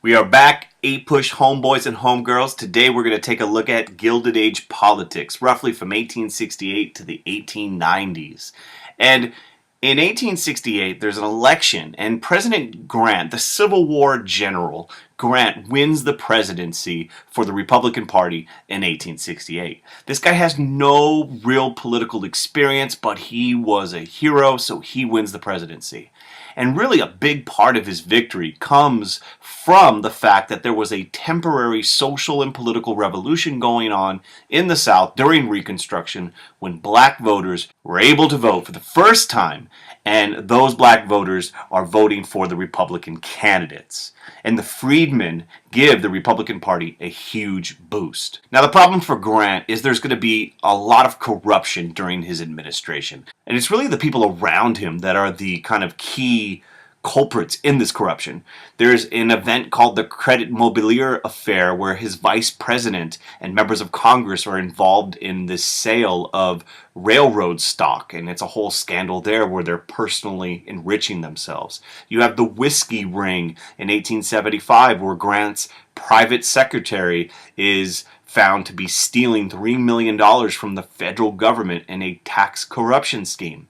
We are back, APUSH homeboys and homegirls. Today we're going to take a look at Gilded Age politics, roughly from 1868 to the 1890s. And in 1868, there's an election, and President Grant, the Civil War general, Grant wins the presidency for the Republican Party in 1868. This guy has no real political experience, but he was a hero, so he wins the presidency. And really a big part of his victory comes from the fact that there was a temporary social and political revolution going on in the South during Reconstruction when black voters were able to vote for the first time, and those black voters are voting for the Republican candidates. And the freedmen give the Republican Party a huge boost. Now the problem for Grant is there's going to be a lot of corruption during his administration. And it's really the people around him that are the kind of key culprits in this corruption. There's an event called the Credit Mobilier Affair where his vice president and members of Congress are involved in the sale of railroad stock, and it's a whole scandal there where they're personally enriching themselves. You have the whiskey ring in 1875 where Grant's private secretary is found to be stealing $3 million from the federal government in a tax corruption scheme.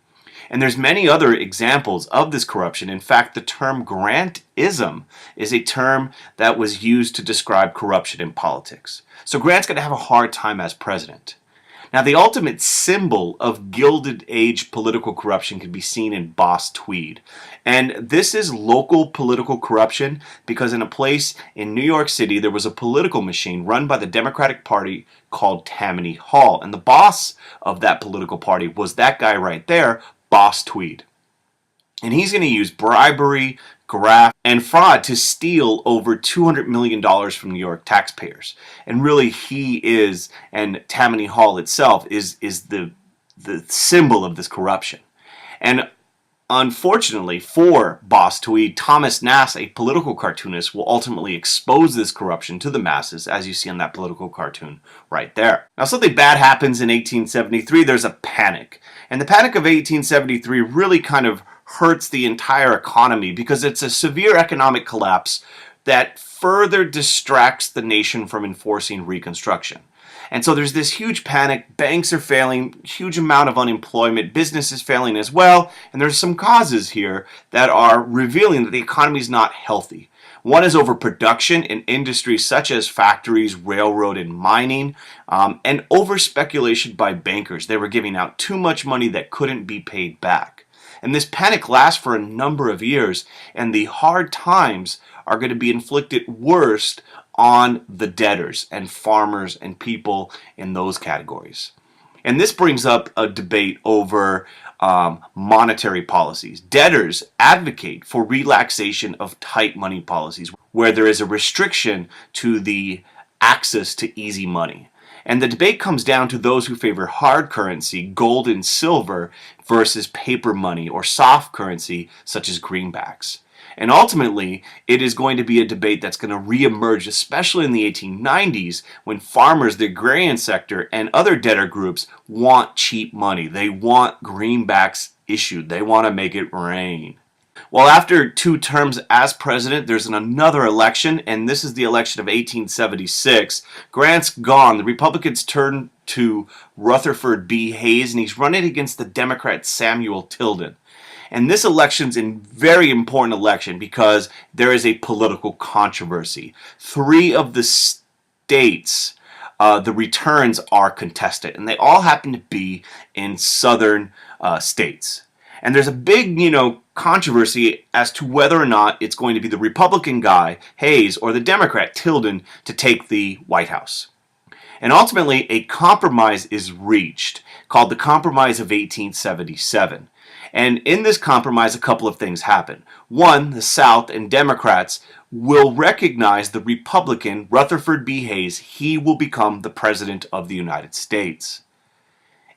And there's many other examples of this corruption. In fact, the term Grantism is a term that was used to describe corruption in politics. So Grant's going to have a hard time as president. Now, the ultimate symbol of Gilded Age political corruption can be seen in Boss Tweed. And this is local political corruption because in a place in New York City, there was a political machine run by the Democratic Party called Tammany Hall. And the boss of that political party was that guy right there, Boss Tweed. And he's going to use bribery, graft, and fraud to steal over $200 million from New York taxpayers. And really he is, and Tammany Hall itself, is the symbol of this corruption. And unfortunately for Boss Tweed, Thomas Nast, a political cartoonist, will ultimately expose this corruption to the masses, as you see in that political cartoon right there. Now, something bad happens in 1873. There's a panic. And the Panic of 1873 really kind of hurts the entire economy because it's a severe economic collapse that further distracts the nation from enforcing Reconstruction. And so there's this huge panic, banks are failing, huge amount of unemployment, business is failing as well, and there's some causes here that are revealing that the economy is not healthy. One is overproduction in industries such as factories, railroad, and mining, and overspeculation by bankers. They were giving out too much money that couldn't be paid back. And this panic lasts for a number of years, and the hard times are going to be inflicted worst on the debtors and farmers and people in those categories. And this brings up a debate over monetary policies. Debtors advocate for relaxation of tight money policies where there is a restriction to the access to easy money. And the debate comes down to those who favor hard currency, gold and silver, versus paper money or soft currency such as greenbacks. And ultimately, it is going to be a debate that's going to reemerge, especially in the 1890s, when farmers, the agrarian sector, and other debtor groups want cheap money. They want greenbacks issued. They want to make it rain. Well, after 2 terms as president, there's another election, and this is the election of 1876. Grant's gone. The Republicans turn to Rutherford B. Hayes, and he's running against the Democrat Samuel Tilden. And this election's a very important election because there is a political controversy. 3 of the states, the returns are contested, and they all happen to be in southern states. And there's a big, controversy as to whether or not it's going to be the Republican guy, Hayes, or the Democrat, Tilden, to take the White House. And ultimately, a compromise is reached called the Compromise of 1877. And in this compromise, a couple of things happen. One, the South and Democrats will recognize the Republican, Rutherford B. Hayes. He will become the President of the United States.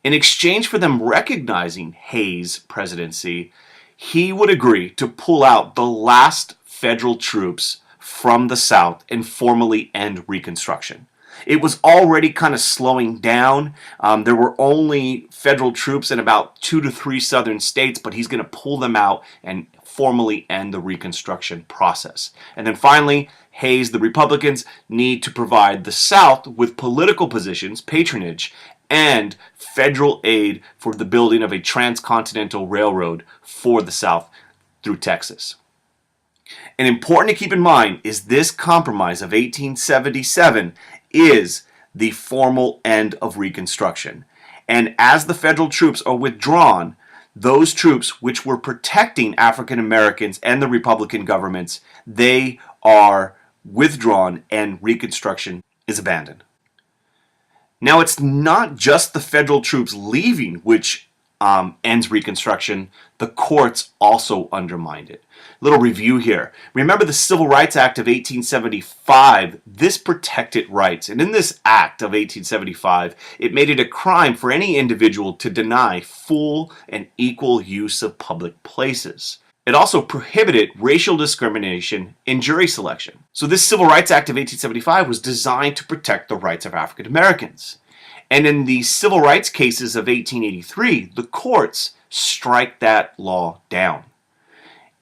In exchange for them recognizing Hayes' presidency, he would agree to pull out the last federal troops from the South and formally end Reconstruction. It was already kind of slowing down. There were only federal troops in about 2 to 3 southern states, but he's going to pull them out and formally end the Reconstruction process. And then finally, Hayes, the Republicans need to provide the South with political positions, patronage, and federal aid for the building of a transcontinental railroad for the South through Texas. And important to keep in mind is this compromise of 1877 is the formal end of Reconstruction. And as the federal troops are withdrawn, those troops which were protecting African Americans and the Republican governments, they are withdrawn and Reconstruction is abandoned. Now, it's not just the federal troops leaving which ends Reconstruction. The courts also undermined it. Little review here. Remember the Civil Rights Act of 1875. This protected rights. And in this act of 1875, it made it a crime for any individual to deny full and equal use of public places. It also prohibited racial discrimination in jury selection. So this Civil Rights Act of 1875 was designed to protect the rights of African Americans. And in the civil rights cases of 1883, the courts strike that law down.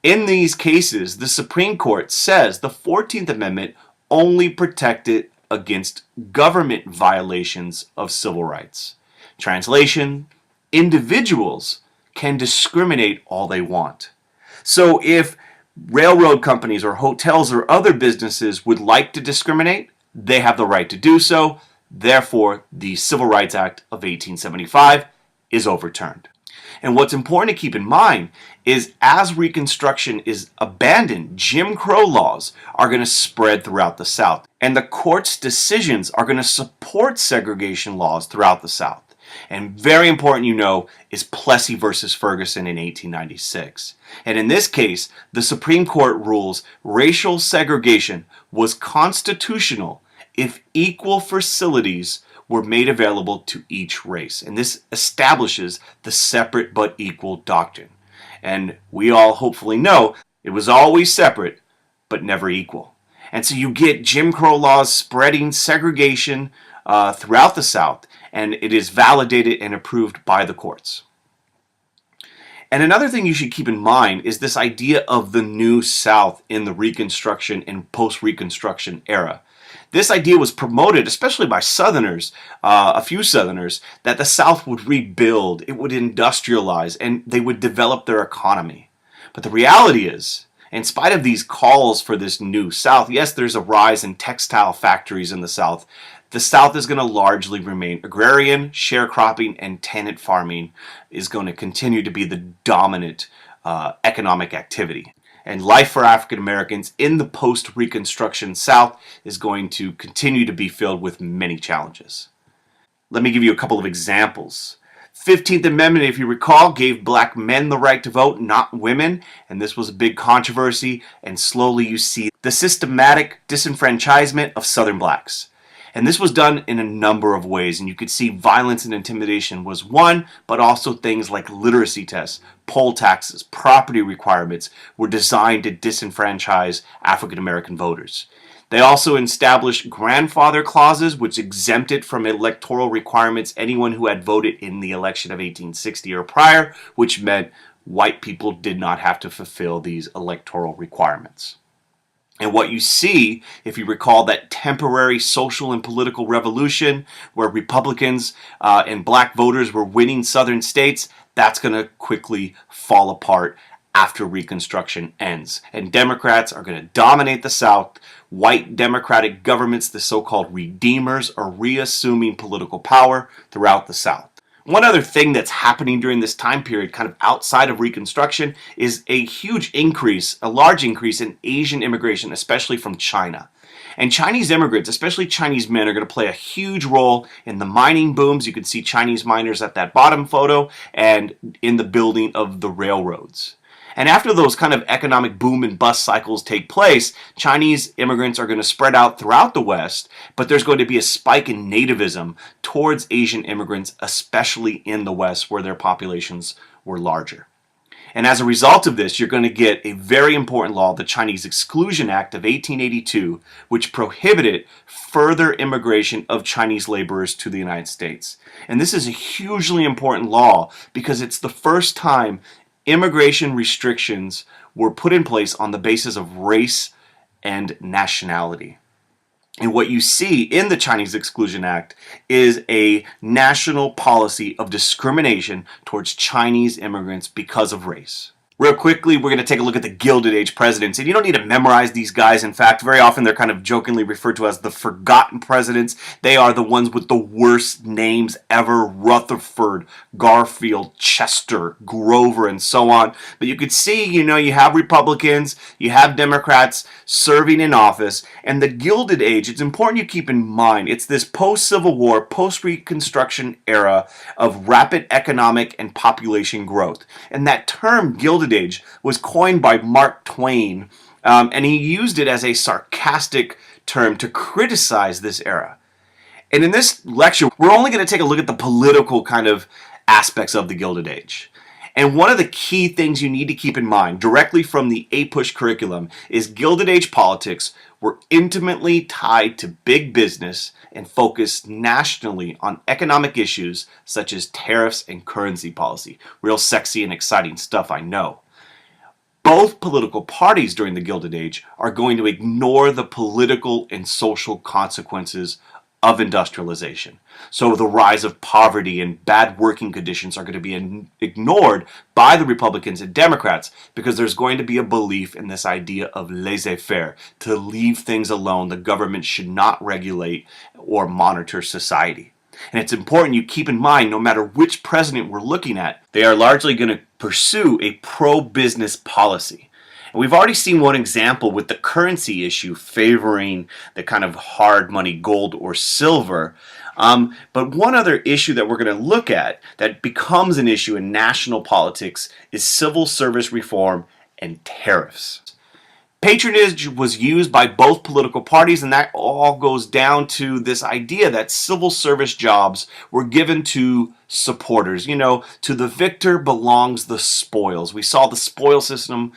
In these cases, the Supreme Court says the 14th Amendment only protected against government violations of civil rights. Translation: individuals can discriminate all they want. So if railroad companies or hotels or other businesses would like to discriminate, they have the right to do so. Therefore, the Civil Rights Act of 1875 is overturned. And what's important to keep in mind is as Reconstruction is abandoned, Jim Crow laws are going to spread throughout the South. And the court's decisions are going to support segregation laws throughout the South. And very important, is Plessy versus Ferguson in 1896. And in this case, the Supreme Court rules racial segregation was constitutional if equal facilities were made available to each race. And this establishes the separate but equal doctrine. And we all hopefully know it was always separate but never equal. And so you get Jim Crow laws spreading segregation throughout the South, and it is validated and approved by the courts. And another thing you should keep in mind is this idea of the New South in the Reconstruction and post-Reconstruction era. This idea was promoted, especially by Southerners, a few Southerners, that the South would rebuild, it would industrialize, and they would develop their economy. But the reality is, in spite of these calls for this New South, yes, there's a rise in textile factories in the South is going to largely remain agrarian, sharecropping, and tenant farming is going to continue to be the dominant economic activity. And life for African Americans in the post-Reconstruction South is going to continue to be filled with many challenges. Let me give you a couple of examples. 15th Amendment, if you recall, gave black men the right to vote, not women, and this was a big controversy, and slowly you see the systematic disenfranchisement of Southern blacks. And this was done in a number of ways, and you could see violence and intimidation was one, but also things like literacy tests, poll taxes, property requirements were designed to disenfranchise African American voters. They also established grandfather clauses, which exempted from electoral requirements anyone who had voted in the election of 1860 or prior, which meant white people did not have to fulfill these electoral requirements. And what you see, if you recall that temporary social and political revolution where Republicans and black voters were winning southern states, that's going to quickly fall apart after Reconstruction ends. And Democrats are going to dominate the South. White Democratic governments, the so-called Redeemers, are reassuming political power throughout the South. One other thing that's happening during this time period, kind of outside of Reconstruction, is a huge increase, a large increase in Asian immigration, especially from China. And Chinese immigrants, especially Chinese men, are going to play a huge role in the mining booms. You can see Chinese miners at that bottom photo and in the building of the railroads. And after those kind of economic boom and bust cycles take place, Chinese immigrants are going to spread out throughout the West, but there's going to be a spike in nativism towards Asian immigrants, especially in the West where their populations were larger. And as a result of this, you're going to get a very important law, the Chinese Exclusion Act of 1882, which prohibited further immigration of Chinese laborers to the United States. And this is a hugely important law because it's the first time immigration restrictions were put in place on the basis of race and nationality. And what you see in the Chinese Exclusion Act is a national policy of discrimination towards Chinese immigrants because of race. Real quickly, we're going to take a look at the Gilded Age presidents. And you don't need to memorize these guys. In fact, very often they're kind of jokingly referred to as the forgotten presidents. They are the ones with the worst names ever: Rutherford, Garfield, Chester, Grover, and so on. But you could see, you have Republicans, you have Democrats serving in office. And the Gilded Age, it's important you keep in mind, it's this post-Civil War, post-Reconstruction era of rapid economic and population growth. And that term, Gilded Age, was coined by Mark Twain, and he used it as a sarcastic term to criticize this era. And in this lecture, we're only going to take a look at the political kind of aspects of the Gilded Age. And one of the key things you need to keep in mind, directly from the APUSH curriculum, is Gilded Age politics were intimately tied to big business and focused nationally on economic issues such as tariffs and currency policy. Real sexy and exciting stuff, I know. Both political parties during the Gilded Age are going to ignore the political and social consequences of industrialization. So the rise of poverty and bad working conditions are going to be ignored by the Republicans and Democrats because there's going to be a belief in this idea of laissez-faire, to leave things alone. The government should not regulate or monitor society. And it's important you keep in mind, no matter which president we're looking at, they are largely going to pursue a pro-business policy. And we've already seen one example with the currency issue favoring the kind of hard money, gold or silver. But one other issue that we're going to look at that becomes an issue in national politics is civil service reform and tariffs. Patronage was used by both political parties, and that all goes down to this idea that civil service jobs were given to supporters. To the victor belongs the spoils. We saw the spoil system,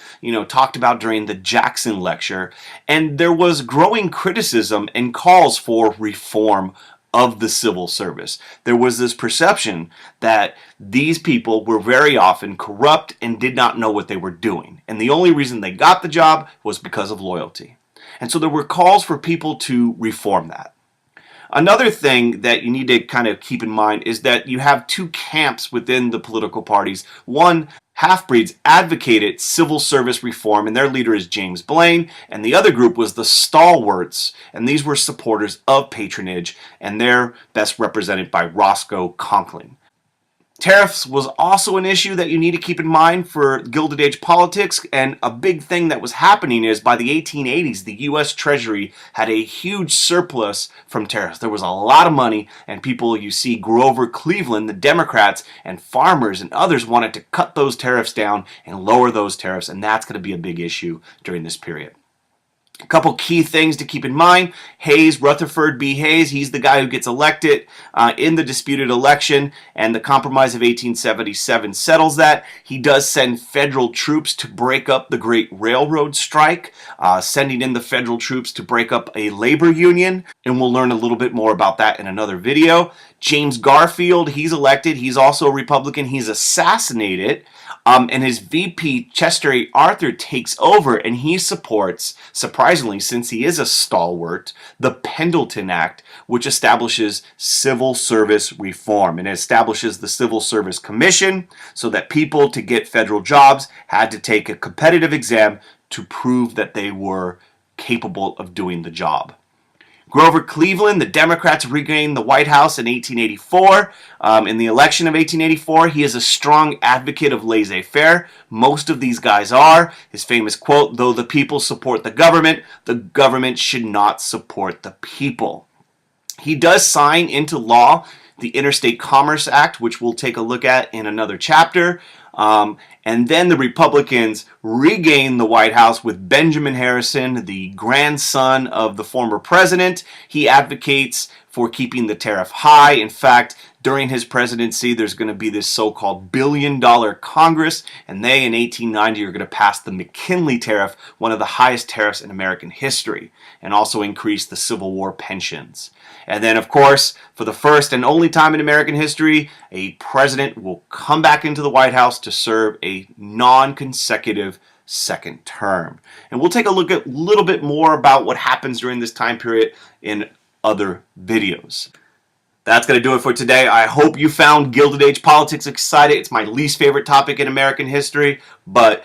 talked about during the Jackson lecture, and there was growing criticism and calls for reform of the civil service. There was this perception that these people were very often corrupt and did not know what they were doing. And the only reason they got the job was because of loyalty. And so there were calls for people to reform that. Another thing that you need to kind of keep in mind is that you have two camps within the political parties. One, half-breeds advocated civil service reform, and their leader is James Blaine, and the other group was the stalwarts, and these were supporters of patronage, and they're best represented by Roscoe Conkling. Tariffs was also an issue that you need to keep in mind for Gilded Age politics, and a big thing that was happening is by the 1880s, the U.S. Treasury had a huge surplus from tariffs. There was a lot of money, and people, you see Grover Cleveland, the Democrats, and farmers and others wanted to cut those tariffs down and lower those tariffs, and that's going to be a big issue during this period. A couple key things to keep in mind. Hayes, Rutherford B. Hayes, he's the guy who gets elected in the disputed election, and the Compromise of 1877 settles that. He does send federal troops to break up the Great Railroad Strike, sending in the federal troops to break up a labor union, and we'll learn a little bit more about that in another video. James Garfield, he's elected. He's also a Republican. He's assassinated. And his VP, Chester A. Arthur, takes over, and he supports, surprisingly, since he is a stalwart, the Pendleton Act, which establishes civil service reform. And it establishes the Civil Service Commission so that people, to get federal jobs, had to take a competitive exam to prove that they were capable of doing the job. Grover Cleveland, the Democrats regained the White House in 1884. In the election of 1884, he is a strong advocate of laissez-faire. Most of these guys are. His famous quote, "Though the people support the government should not support the people." He does sign into law the Interstate Commerce Act, which we'll take a look at in another chapter. And then the Republicans regain the White House with Benjamin Harrison, the grandson of the former president. He advocates for keeping the tariff high. In fact, during his presidency, there's going to be this so-called billion-dollar Congress, and they, in 1890, are going to pass the McKinley Tariff, one of the highest tariffs in American history, and also increase the Civil War pensions. And then, of course, for the first and only time in American history, a president will come back into the White House to serve a non-consecutive second term. And we'll take a look at a little bit more about what happens during this time period in other videos. That's going to do it for today. I hope you found Gilded Age politics exciting. It's my least favorite topic in American history, but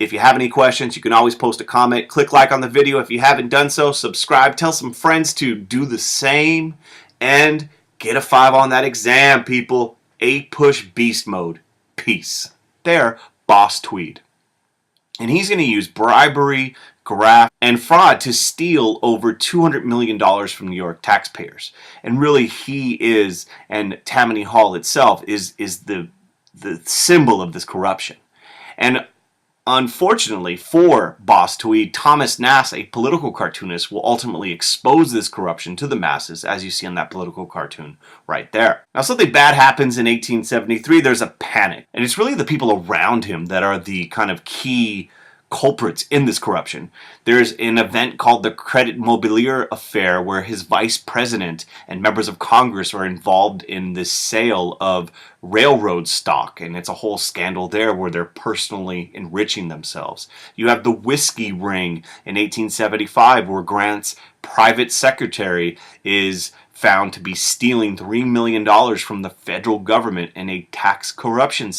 if you have any questions, you can always post a comment. Click like on the video if you haven't done so. Subscribe. Tell some friends to do the same. And get a 5 on that exam, people. APUSH beast mode. Peace. There, Boss Tweed. And he's going to use bribery, graft, and fraud to steal over $200 million from New York taxpayers. And really, he is, and Tammany Hall itself, is the symbol of this corruption. And unfortunately for Boss Tweed, Thomas Nast, a political cartoonist, will ultimately expose this corruption to the masses, as you see on that political cartoon right there. Now, something bad happens in 1873. There's a panic, and it's really the people around him that are the kind of key culprits in this corruption. There's an event called the Credit Mobilier Affair, where his vice president and members of Congress are involved in this sale of railroad stock, and it's a whole scandal there where they're personally enriching themselves. You have the whiskey ring in 1875, where Grant's private secretary is found to be stealing $3 million from the federal government in a tax corruption.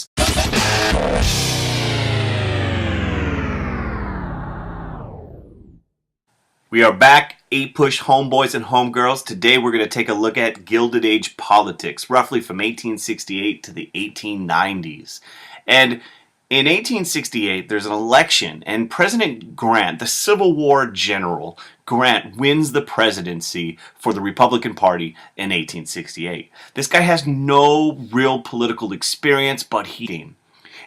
We are back, APUSH homeboys and homegirls. Today we're going to take a look at Gilded Age politics, roughly from 1868 to the 1890s. And in 1868, there's an election, and President Grant, the Civil War general, Grant, wins the presidency for the Republican Party in 1868. This guy has no real political experience, but he...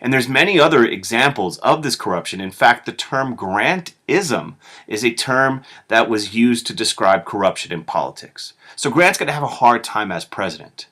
And there's many other examples of this corruption. In fact, the term Grantism is a term that was used to describe corruption in politics. So Grant's going to have a hard time as president.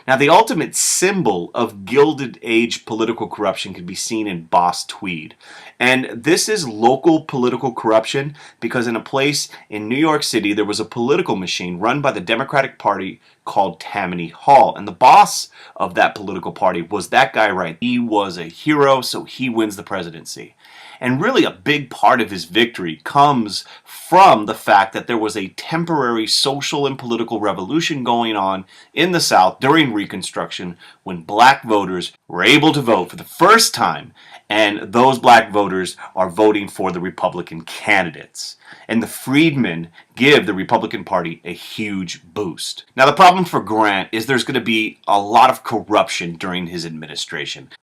Now, the ultimate symbol of Gilded Age political corruption can be seen in Boss Tweed. And this is local political corruption because in a place in New York City, there was a political machine run by the Democratic Party called Tammany Hall. And the boss of that political party was that guy right. He was a hero, so he wins the presidency. And really a big part of his victory comes from the fact that there was a temporary social and political revolution going on in the South during Reconstruction when black voters were able to vote for the first time, and those black voters are voting for the Republican candidates. And the freedmen give the Republican Party a huge boost. Now, the problem for Grant is there's going to be a lot of corruption during his administration.